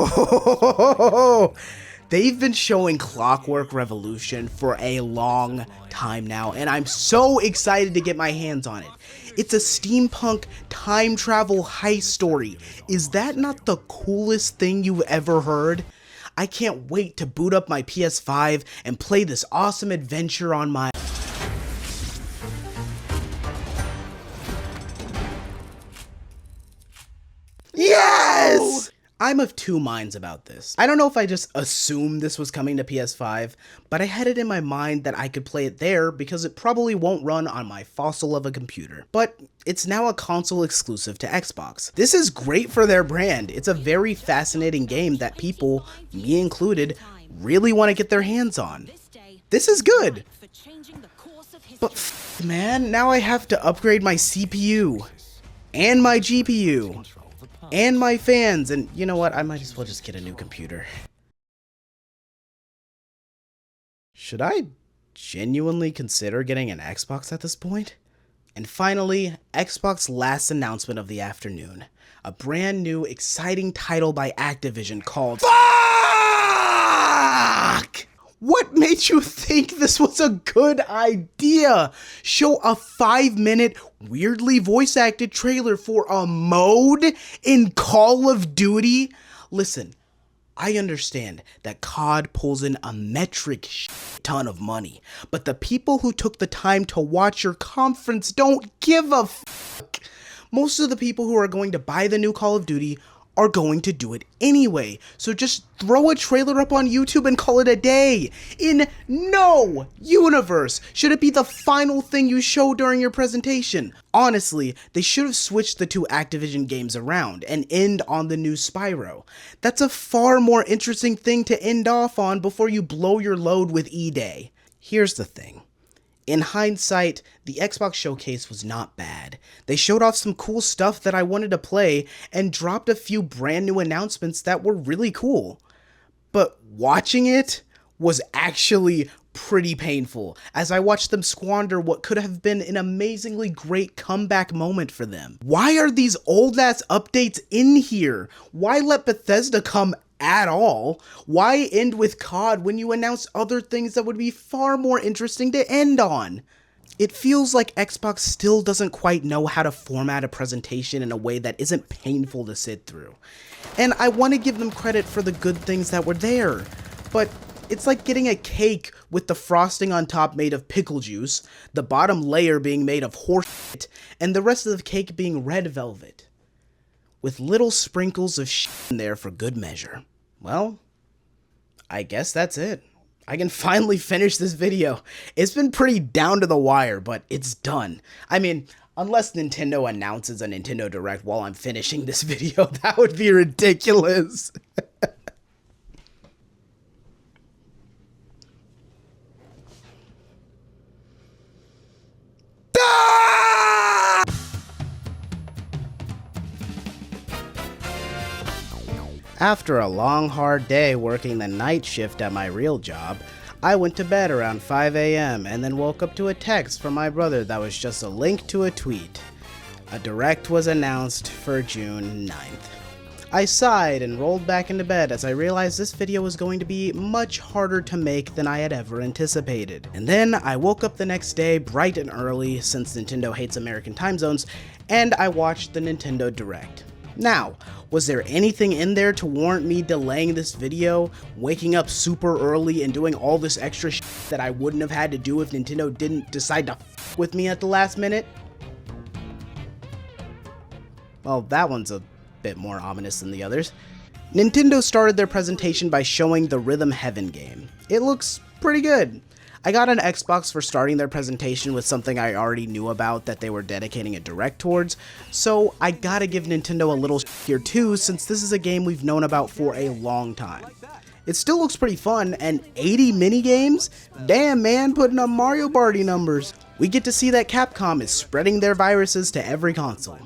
Oh, they've been showing Clockwork Revolution for a long time now, and I'm so excited to get my hands on it. It's a steampunk time travel heist story. Is that not the coolest thing you've ever heard? I can't wait to boot up my PS5 and play this awesome adventure on my... Yes! I'm of two minds about this. I don't know if I just assumed this was coming to PS5, but I had it in my mind that I could play it there because it probably won't run on my fossil of a computer. But it's now a console exclusive to Xbox. This is great for their brand. It's a very fascinating game that people, me included, really want to get their hands on. This is good. But man, now I have to upgrade my CPU and my GPU. And my fans, and you know what, I might as well just get a new computer. Should I genuinely consider getting an Xbox at this point? And finally, Xbox's last announcement of the afternoon. A brand new, exciting title by Activision called Fuck! What made you think this was a good idea? Show a 5-minute, weirdly voice-acted trailer for a mode in Call of Duty? Listen, I understand that COD pulls in a metric ton of money, but the people who took the time to watch your conference don't give a fuck. Most of the people who are going to buy the new Call of Duty are going to do it anyway. So just throw a trailer up on YouTube and call it a day. In no universe should it be the final thing you show during your presentation. Honestly, they should have switched the two Activision games around and end on the new Spyro. That's a far more interesting thing to end off on before you blow your load with E-Day. Here's the thing. In hindsight, the Xbox showcase was not bad. They showed off some cool stuff that I wanted to play and dropped a few brand new announcements that were really cool. But watching it was actually pretty painful as I watched them squander what could have been an amazingly great comeback moment for them. Why are these old-ass updates in here? Why let Bethesda come at all? Why end with COD when you announce other things that would be far more interesting to end on? It feels like Xbox still doesn't quite know how to format a presentation in a way that isn't painful to sit through. And I want to give them credit for the good things that were there, but it's like getting a cake with the frosting on top made of pickle juice, the bottom layer being made of horse shit, and the rest of the cake being red velvet, with little sprinkles of shit in there for good measure. Well, I guess that's it. I can finally finish this video. It's been pretty down to the wire, but it's done. I mean, unless Nintendo announces a Nintendo Direct while I'm finishing this video, that would be ridiculous. After a long, hard day working the night shift at my real job, I went to bed around 5 a.m. and then woke up to a text from my brother that was just a link to a tweet. A Direct was announced for June 9th. I sighed and rolled back into bed as I realized this video was going to be much harder to make than I had ever anticipated. And then I woke up the next day bright and early, since Nintendo hates American time zones, and I watched the Nintendo Direct. Now, was there anything in there to warrant me delaying this video, waking up super early and doing all this extra shit that I wouldn't have had to do if Nintendo didn't decide to f with me at the last minute? Well, that one's a bit more ominous than the others. Nintendo started their presentation by showing the Rhythm Heaven game. It looks pretty good. I got an Xbox for starting their presentation with something I already knew about that they were dedicating a Direct towards, so I gotta give Nintendo a little here too, since this is a game we've known about for a long time. It still looks pretty fun, and 80 minigames? Damn man, putting up Mario Party numbers. We get to see that Capcom is spreading their viruses to every console.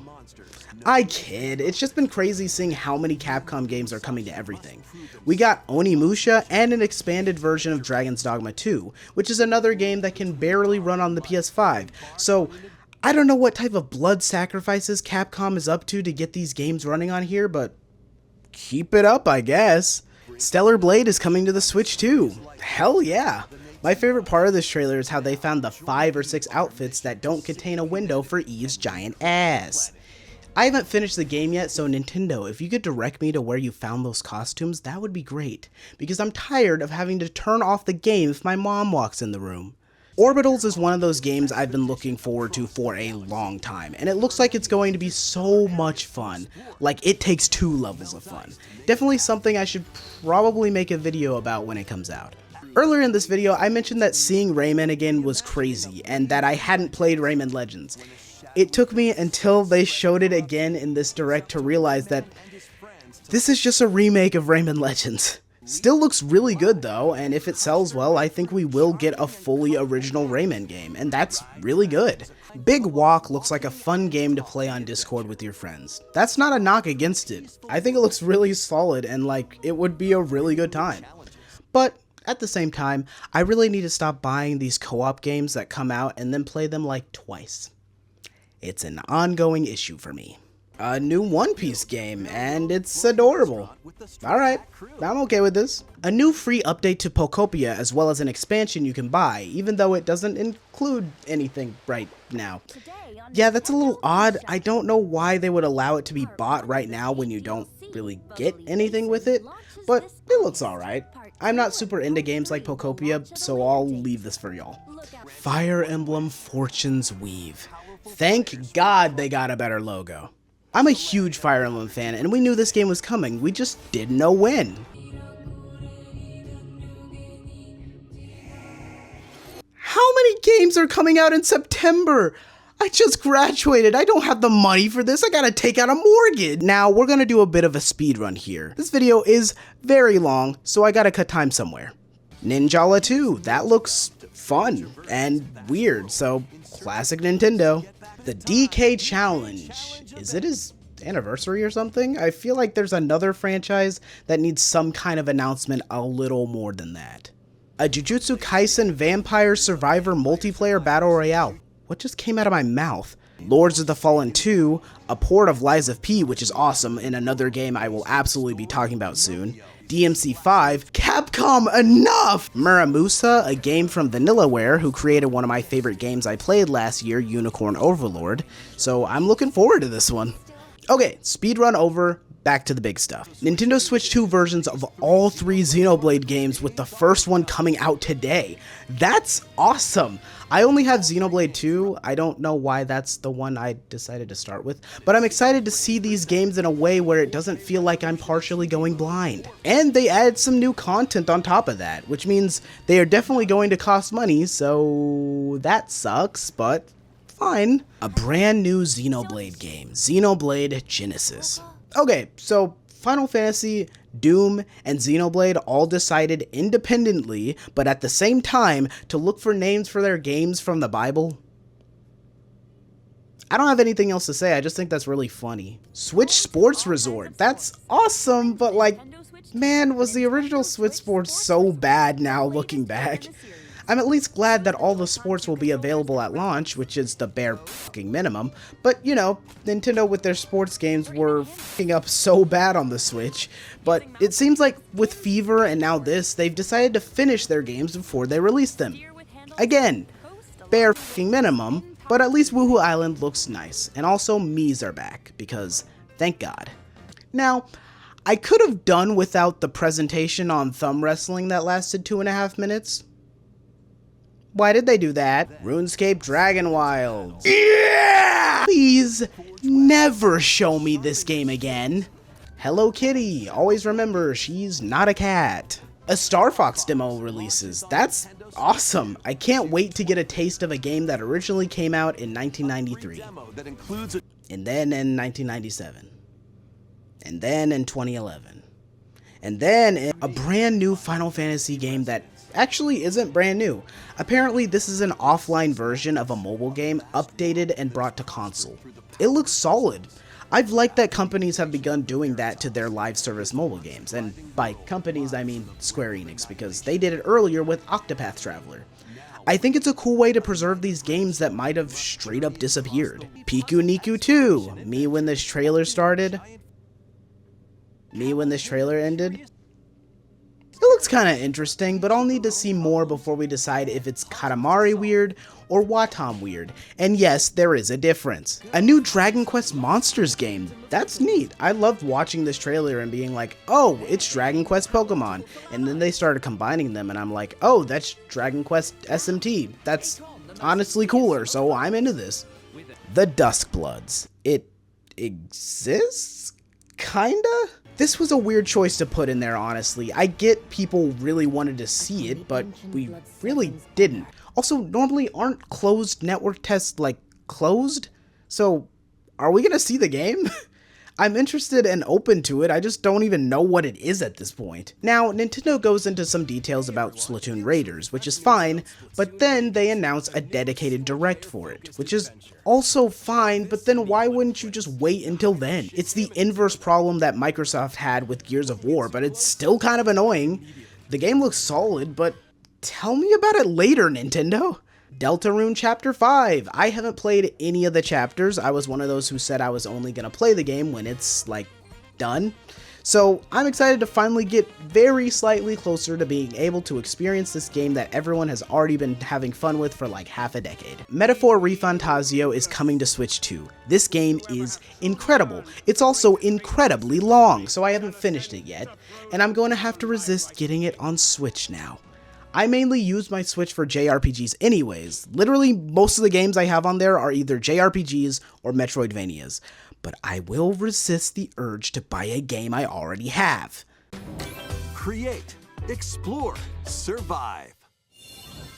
I kid, it's just been crazy seeing how many Capcom games are coming to everything. We got Onimusha and an expanded version of Dragon's Dogma 2, which is another game that can barely run on the PS5, so I don't know what type of blood sacrifices Capcom is up to get these games running on here, but keep it up, I guess. Stellar Blade is coming to the Switch too. Hell yeah! My favorite part of this trailer is how they found the 5 or 6 outfits that don't contain a window for Eve's giant ass. I haven't finished the game yet, so Nintendo, if you could direct me to where you found those costumes, that would be great, because I'm tired of having to turn off the game if my mom walks in the room. Orbitals is one of those games I've been looking forward to for a long time, and it looks like it's going to be so much fun. Like, it takes 2 levels of fun. Definitely something I should probably make a video about when it comes out. Earlier in this video, I mentioned that seeing Rayman again was crazy, and that I hadn't played Rayman Legends. It took me until they showed it again in this Direct to realize that this is just a remake of Rayman Legends. Still looks really good though, and if it sells well, I think we will get a fully original Rayman game, and that's really good. Big Walk looks like a fun game to play on Discord with your friends. That's not a knock against it. I think it looks really solid and like it would be a really good time. But at the same time, I really need to stop buying these co-op games that come out and then play them like twice. It's an ongoing issue for me. A new One Piece game, and it's adorable. Alright, I'm okay with this. A new free update to Pokopia, as well as an expansion you can buy, even though it doesn't include anything right now. Yeah, that's a little odd. I don't know why they would allow it to be bought right now when you don't really get anything with it, but it looks alright. I'm not super into games like Pokopia, so I'll leave this for y'all. Fire Emblem Fortune's Weave. Thank God they got a better logo. I'm a huge Fire Emblem fan, and we knew this game was coming, we just didn't know when. How many games are coming out in September? I just graduated, I don't have the money for this, I gotta take out a mortgage. Now, we're gonna do a bit of a speed run here. This video is very long, so I gotta cut time somewhere. Ninjala 2, that looks fun and weird, so classic Nintendo. The DK Challenge, is it his anniversary or something? I feel like there's another franchise that needs some kind of announcement a little more than that. A Jujutsu Kaisen Vampire Survivor multiplayer battle royale. What just came out of my mouth? Lords of the Fallen 2, a port of Lies of P, which is awesome, in another game I will absolutely be talking about soon. DMC 5, Capcom enough! Muramusa, a game from Vanillaware, who created one of my favorite games I played last year, Unicorn Overlord, so I'm looking forward to this one. Okay, speedrun over, back to the big stuff. Nintendo Switch 2 versions of all 3 Xenoblade games, with the first one coming out today. That's awesome! I only have Xenoblade 2, I don't know why that's the one I decided to start with, but I'm excited to see these games in a way where it doesn't feel like I'm partially going blind. And they added some new content on top of that, which means they are definitely going to cost money, so that sucks, but fine. A brand new Xenoblade game, Xenoblade Genesis. Okay, so Final Fantasy, Doom, and Xenoblade all decided independently, but at the same time, to look for names for their games from the Bible. I don't have anything else to say, I just think that's really funny. Switch Sports Resort, that's awesome, but like, man, was the original Switch Sports so bad now looking back? I'm at least glad that all the sports will be available at launch, which is the bare fucking minimum, but you know, Nintendo with their sports games were fucking up so bad on the Switch, but it seems like with Fever and now this, they've decided to finish their games before they release them. Again, bare fucking minimum, but at least Woohoo Island looks nice, and also Mii's are back, because thank God. Now, I could have done without the presentation on thumb wrestling that lasted 2.5 minutes. Why did they do that? RuneScape Dragon Wilds. Yeah! Please never show me this game again. Hello Kitty, always remember she's not a cat. A Star Fox demo releases, that's awesome. I can't wait to get a taste of a game that originally came out in 1993. And then in 1997. And then in 2011. And then in a brand new Final Fantasy game that actually isn't brand new. Apparently this is an offline version of a mobile game updated and brought to console. It looks solid. I've liked that companies have begun doing that to their live service mobile games, and by companies I mean Square Enix, because they did it earlier with Octopath Traveler. I think it's a cool way to preserve these games that might have straight up disappeared. Piku Niku 2, me when this trailer started. Me when this trailer ended. It looks kinda interesting, but I'll need to see more before we decide if it's Katamari weird or Watam weird. And yes, there is a difference. A new Dragon Quest Monsters game, that's neat. I loved watching this trailer and being like, oh, it's Dragon Quest Pokemon. And then they started combining them and I'm like, oh, that's Dragon Quest SMT. That's honestly cooler, so I'm into this. The Duskbloods. It exists? Kinda? This was a weird choice to put in there, honestly. I get people really wanted to see it, but we really didn't. Also, normally aren't closed network tests, like, closed? So, are we gonna see the game? I'm interested and open to it, I just don't even know what it is at this point. Now, Nintendo goes into some details about Splatoon Raiders, which is fine, but then they announce a dedicated direct for it, which is also fine, but then why wouldn't you just wait until then? It's the inverse problem that Microsoft had with Gears of War, but it's still kind of annoying. The game looks solid, but tell me about it later, Nintendo. Deltarune Chapter 5. I haven't played any of the chapters. I was one of those who said I was only gonna play the game when it's, like, done. So I'm excited to finally get very slightly closer to being able to experience this game that everyone has already been having fun with for like half a decade. Metaphor ReFantazio is coming to Switch 2. This game is incredible. It's also incredibly long, so I haven't finished it yet, and I'm going to have to resist getting it on Switch now. I mainly use my Switch for JRPGs anyways. Literally, most of the games I have on there are either JRPGs or Metroidvanias. but I will resist the urge to buy a game I already have. Create, explore, survive.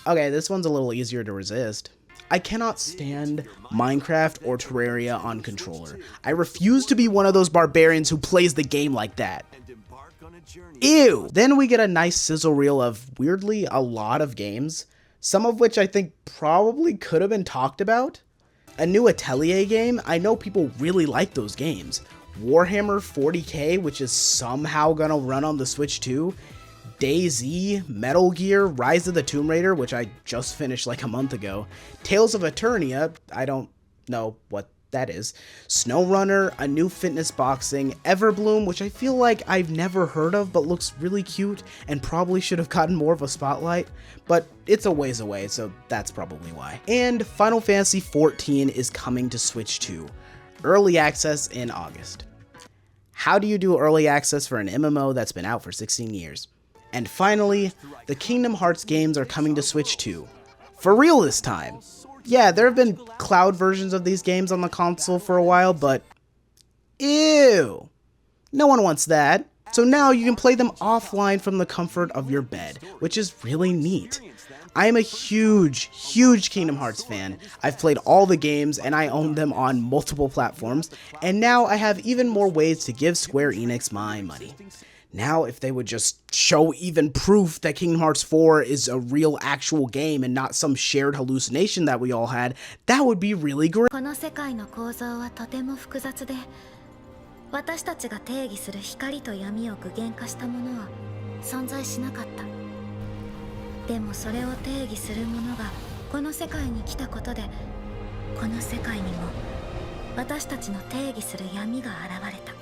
Okay, this one's a little easier to resist. I cannot stand Minecraft or Terraria on controller. I refuse to be one of those barbarians who plays the game like that. Ew! Then we get a nice sizzle reel of, weirdly, a lot of games, some of which I think probably could have been talked about. A new Atelier game, I know people really like those games. Warhammer 40k, which is somehow gonna run on the Switch too. DayZ, Metal Gear, Rise of the Tomb Raider, which I just finished like a month ago, Tales of Eternia, I don't know what that is, SnowRunner, a new fitness boxing, Everbloom, which I feel like I've never heard of but looks really cute and probably should have gotten more of a spotlight, but it's a ways away, so that's probably why. And Final Fantasy XIV is coming to Switch 2, early access in August. How do you do early access for an MMO that's been out for 16 years? And finally, the Kingdom Hearts games are coming to Switch 2. For real this time. Yeah, there have been cloud versions of these games on the console for a while, but ew. No one wants that. So now you can play them offline from the comfort of your bed, which is really neat. I am a huge Kingdom Hearts fan. I've played all the games and I own them on multiple platforms, and now I have even more ways to give Square Enix my money. Now, if they would just show even proof that Kingdom Hearts 4 is a real actual game and not some shared hallucination that we all had, that would be really great. この世界の構造はとても複雑で、私たちが定義する光と闇を具現化したものは存在しなかった。でもそれを定義するものがこの世界に来たことで、この世界にも私たちの定義する闇が現れた。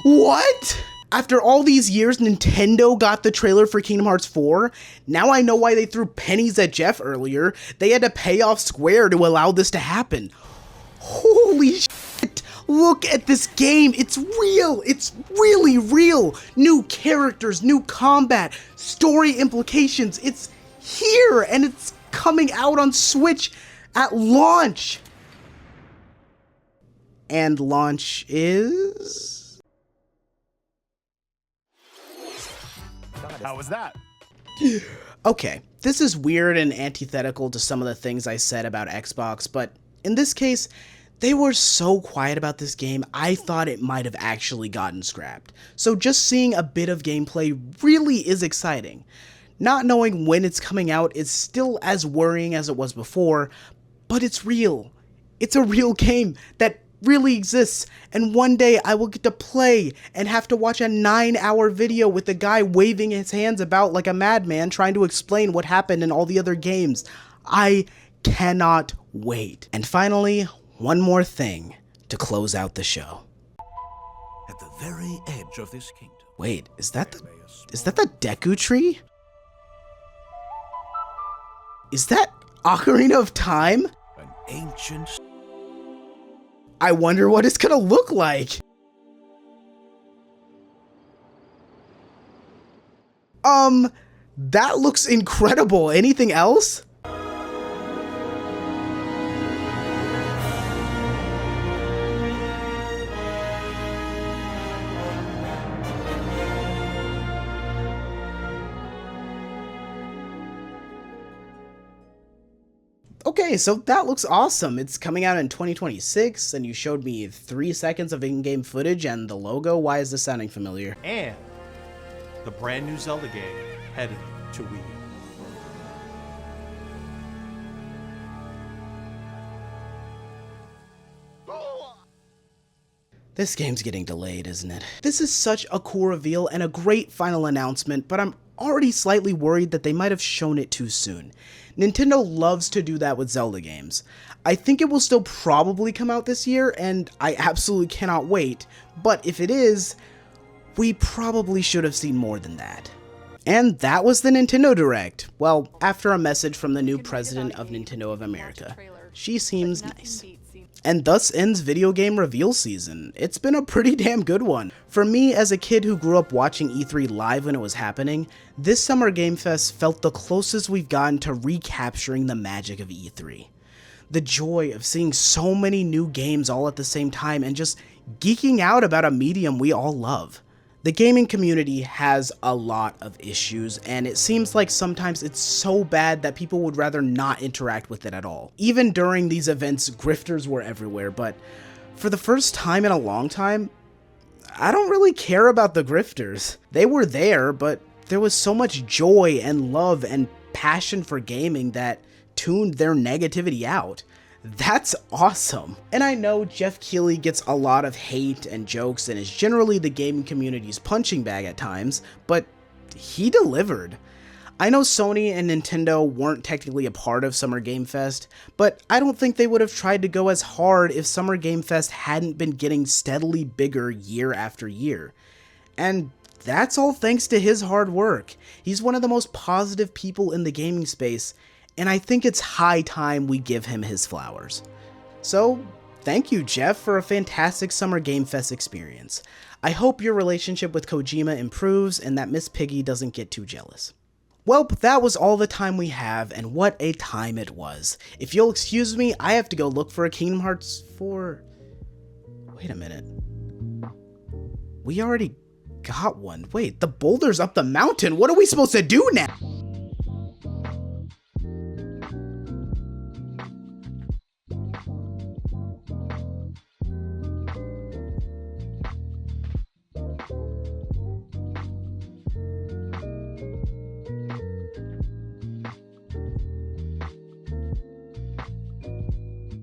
What? After all these years, Nintendo got the trailer for Kingdom Hearts 4? Now I know why they threw pennies at Jeff earlier. They had to pay off Square to allow this to happen. Holy shit! Look at this game! It's real! It's really real! New characters, new combat, story implications. It's here! And it's coming out on Switch at launch! And launch is... How was that? Okay, this is weird and antithetical to some of the things I said about Xbox, but in this case, they were so quiet about this game, I thought it might have actually gotten scrapped. So just seeing a bit of gameplay really is exciting. Not knowing when it's coming out is still as worrying as it was before, but it's real. It's a real game that really exists, and one day I will get to play and have to watch a 9-hour video with the guy waving his hands about like a madman trying to explain what happened in all the other games. I cannot wait. And finally, one more thing to close out the show. At the very edge of this kingdom. Wait, is that the Deku tree? Is that Ocarina of Time? An ancient... I wonder what it's gonna look like. That looks incredible. Anything else? Okay, so that looks awesome. It's coming out in 2026, and you showed me 3 seconds of in-game footage and the logo. Why is this sounding familiar? And the brand new Zelda game headed to Wii U. This game's getting delayed, isn't it? This is such a cool reveal and a great final announcement, but I'm already slightly worried that they might have shown it too soon. Nintendo loves to do that with Zelda games. I think it will still probably come out this year, and I absolutely cannot wait, but if it is, we probably should have seen more than that. And that was the Nintendo Direct. Well, after a message from the new president of Nintendo of America. She seems nice. And thus ends video game reveal season. It's been a pretty damn good one. For me, as a kid who grew up watching E3 live when it was happening, this Summer Game Fest felt the closest we've gotten to recapturing the magic of E3. The joy of seeing so many new games all at the same time and just geeking out about a medium we all love. The gaming community has a lot of issues, and it seems like sometimes it's so bad that people would rather not interact with it at all. Even during these events, grifters were everywhere, but for the first time in a long time, I don't really care about the grifters. They were there, but there was so much joy and love and passion for gaming that tuned their negativity out. That's awesome. And I know Jeff Keighley gets a lot of hate and jokes and is generally the gaming community's punching bag at times, but he delivered. I know Sony and Nintendo weren't technically a part of Summer Game Fest, but I don't think they would have tried to go as hard if Summer Game Fest hadn't been getting steadily bigger year after year. And that's all thanks to his hard work. He's one of the most positive people in the gaming space, and I think it's high time we give him his flowers. So, thank you, Jeff, for a fantastic Summer Game Fest experience. I hope your relationship with Kojima improves and that Miss Piggy doesn't get too jealous. Well, that was all the time we have, and what a time it was. If you'll excuse me, I have to go look for a Kingdom Hearts 4... Wait a minute. We already got one. Wait, the boulder's up the mountain. What are we supposed to do now?